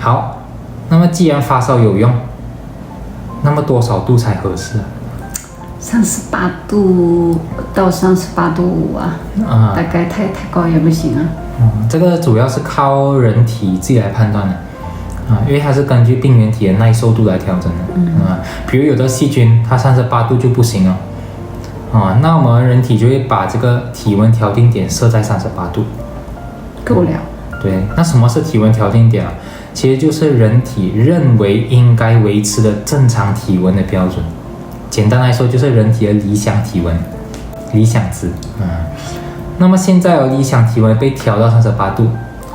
好，那么既然发烧有用，那么多少度才合适？38度到38度5啊，大概太高也不行啊。这个主要是靠人体自己来判断的因为它是根据病原体的耐受度来调整的比如有的细菌它38度就不行了那我们人体就会把这个体温调定点设在38度，够了。对，那什么是体温调定点啊？其实就是人体认为应该维持的正常体温的标准。简单来说，就是人体的理想体温、理想值。那么现在理想体温被调到38度，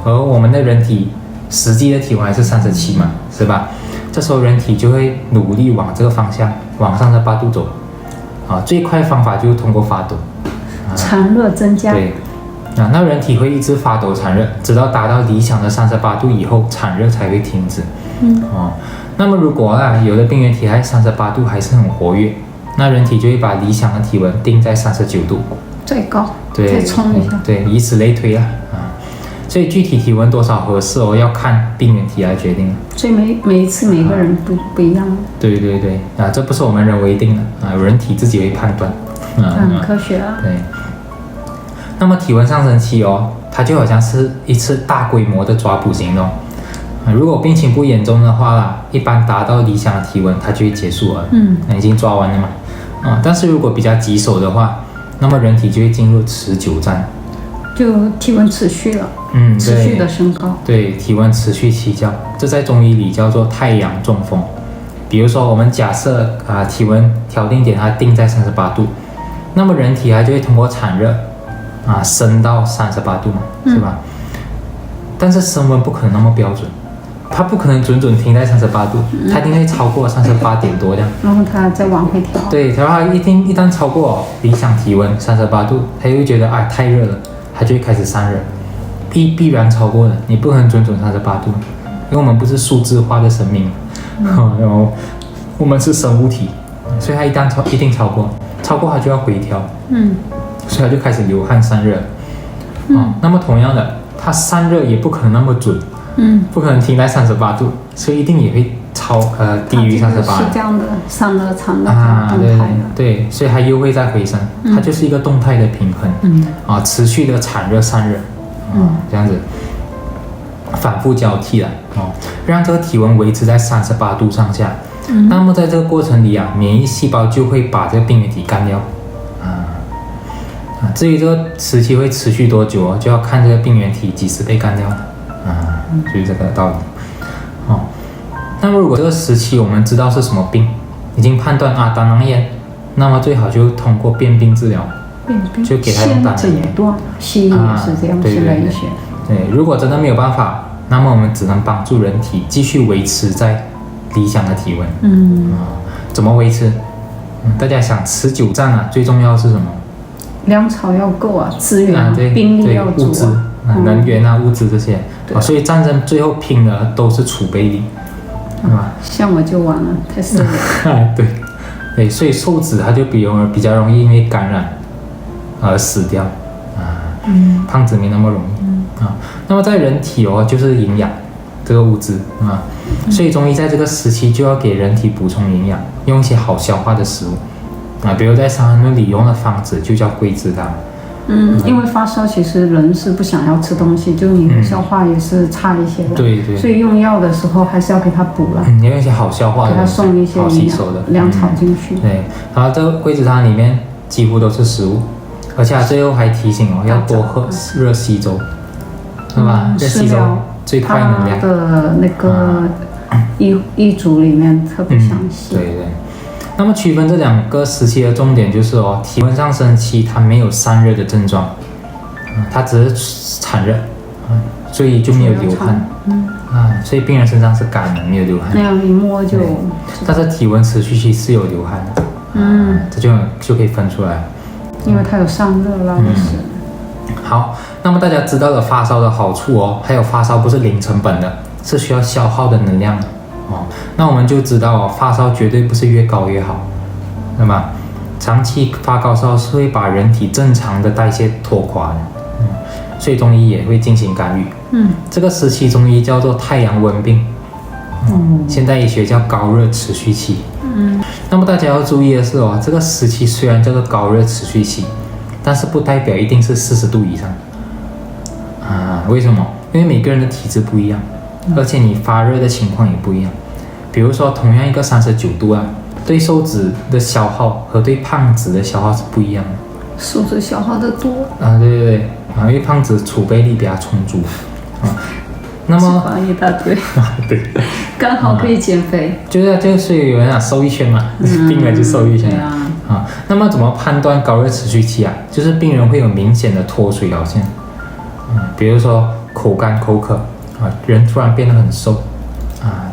而我们的人体实际的体温还是37嘛，是吧？这时候人体就会努力往这个方向，往38度走。最快的方法就是通过发抖，产热增加。对，那人体会一直发抖产热，直到达到理想的38度以后，产热才会停止。那么如果有的病原体在38度还是很活跃，那人体就会把理想的体温定在39度，最高，对，再冲一下。对，以此类推所以具体体温多少合适要看病原体来决定。所以每一次每个人不一样。对对对这不是我们人为定的人体自己会判断。很科学啊。对。那么体温上升期它就好像是一次大规模的抓捕行动。如果病情不严重的话一般达到理想的体温它就会结束了。已经抓完了嘛。但是如果比较棘手的话，那么人体就会进入持久战。就体温持续了，持续的升高。对，体温持续起降，这在中医里叫做太阳中风。比如说，我们假设体温调定点它定在38度，那么人体它就会通过产热升到38度嘛，是吧？但是升温不可能那么标准，它不可能准停在38度，它一定会超过38点多这样。然后它再往回调。对，然后它一旦超过理想体温38度，它就会觉得太热了。它就会开始散热，必然超过了，你不可能准38度，因为我们不是数字化的生命，然后我们是生物体，所以它一定超过它就要回调，所以它就开始流汗散热，那么同样的，它散热也不可能那么准，不可能停在38度，所以一定也会低于38。是这样的，散热产热动态的。对，所以它又会再回升，它就是一个动态的平衡。持续的产热散热，这样子反复交替了，让这个体温维持在38度上下。那么在这个过程里免疫细胞就会把这个病原体干掉。至于这个时期会持续多久就要看这个病原体几时被干掉就是这个道理。那么如果这个时期我们知道是什么病，已经判断胆囊炎，那么最好就通过变病治疗，就给他用胆囊炎。西医也是这样，现代医学。对，如果真的没有办法，那么我们只能帮助人体继续维持在理想的体温。怎么维持？大家想持久战最重要是什么？粮草要够资源兵力要足物资能源物资这些所以战争最后拼的都是储备力。像我就完了，太瘦了。对，所以瘦子他就比较容易因为感染而死掉胖子没那么容易那么在人体就是营养这个物资所以中医在这个时期就要给人体补充营养，用一些好消化的食物比如在《伤寒论》里用的方子就叫桂枝汤。因为发烧其实人是不想要吃东西，就你的消化也是差一些的。对，所以用药的时候还是要给他补了。你用一些好消化的，给他送一些好吸收的粮草进去。对，然后这个桂枝汤里面几乎都是食物，而且他最后还提醒要多喝热稀粥，是吧？这稀粥最快能量。他的那个医嘱里面特别详细。对。那么区分这两个时期的重点就是体温上升期它没有散热的症状，它只是产热，所以就没有流汗，所以病人身上是干的，没有流汗。那样一摸就。但是体温持续期是有流汗的，这就可以分出来。因为它有散热啦，就是。好，那么大家知道了发烧的好处还有发烧不是零成本的，是需要消耗的能量的。那我们就知道发烧绝对不是越高越好，对吧？长期发高烧是会把人体正常的代谢拖垮的，所以中医也会进行干预。这个时期中医叫做太阳温病，现代医学叫高热持续期。那么大家要注意的是哦，这个时期虽然叫做高热持续期，但是不代表一定是40度以上为什么？因为每个人的体质不一样，而且你发热的情况也不一样。比如说同样一个39度对瘦子的消耗和对胖子的消耗是不一样的。瘦子消耗的多对，因为胖子储备力比较充足那么脂肪一大堆对，刚好可以减肥所以有人瘦一圈嘛，病了就瘦一圈那么怎么判断高热持续期就是病人会有明显的脱水表现比如说口干口渴人突然变得很瘦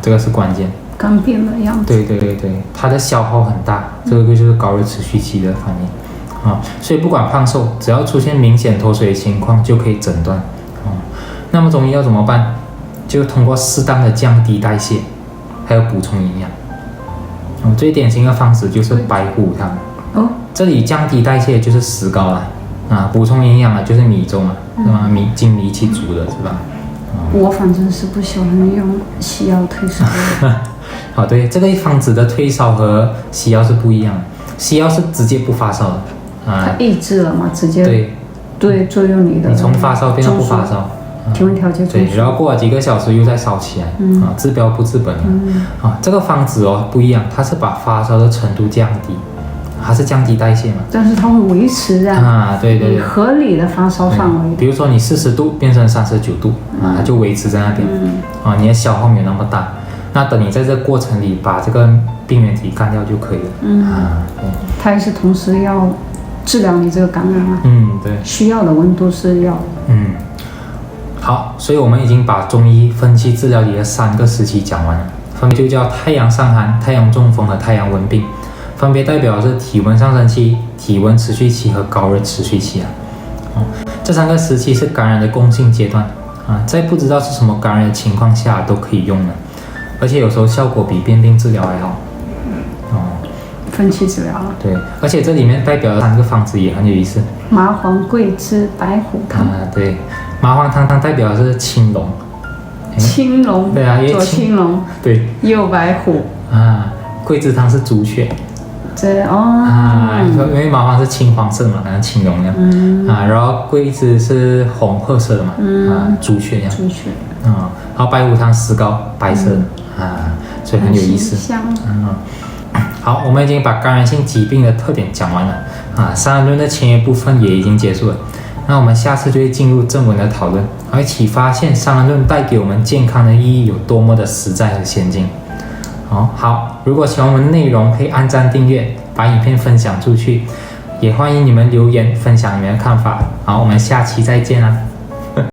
这个是关键，干变的样子。对，它的消耗很大，这个就是高热持续期的反应所以不管胖瘦，只要出现明显脱水的情况就可以诊断那么中医要怎么办？就通过适当的降低代谢，还有补充营养最典型的方式就是白虎汤这里降低代谢就是石膏补充营养就是米粥是吧？精米一起煮的是吧？我反正是不喜欢用西药退烧的对，这个方子的退烧和西药是不一样的，西药是直接不发烧的它抑制了嘛，直接对作用你从发烧变到不发烧，体温调节中对，然后过了几个小时又再烧起来治标不治本这个方子不一样，它是把发烧的程度降低，它是降低代谢嘛，但是它会维持对合理的发烧范围。比如说你40度变成39度它就维持在那边你的消耗没有那么大，那等你在这个过程里把这个病原体干掉就可以了它也是同时要治疗你这个感染对，需要的温度是要好，所以我们已经把中医分期治疗里的3个时期讲完了，分别就叫太阳伤寒、太阳中风和太阳温病，分别代表的是体温上升期、体温持续期和高热持续期这3个时期是感染的共性阶段在不知道是什么感染的情况下都可以用的，而且有时候效果比变病治疗还好分期治疗对，而且这里面代表的3个方子也很有意思，麻黄桂枝白虎汤对，麻黄汤代表的是青龙，青龙对因为左青龙对右白虎桂枝汤是朱雀因为麻黄是青黄色嘛，像青龙一样然后桂枝是红褐色的嘛朱雀一样然后白虎汤石膏白色的所以很有意思好，我们已经把感染性疾病的特点讲完了三人论的前一部分也已经结束了，那我们下次就会进入正文的讨论，一起发现三人论带给我们健康的意义有多么的实在和先进好，如果喜欢我们的内容可以按赞订阅，把影片分享出去，也欢迎你们留言分享你们的看法。好，我们下期再见啦。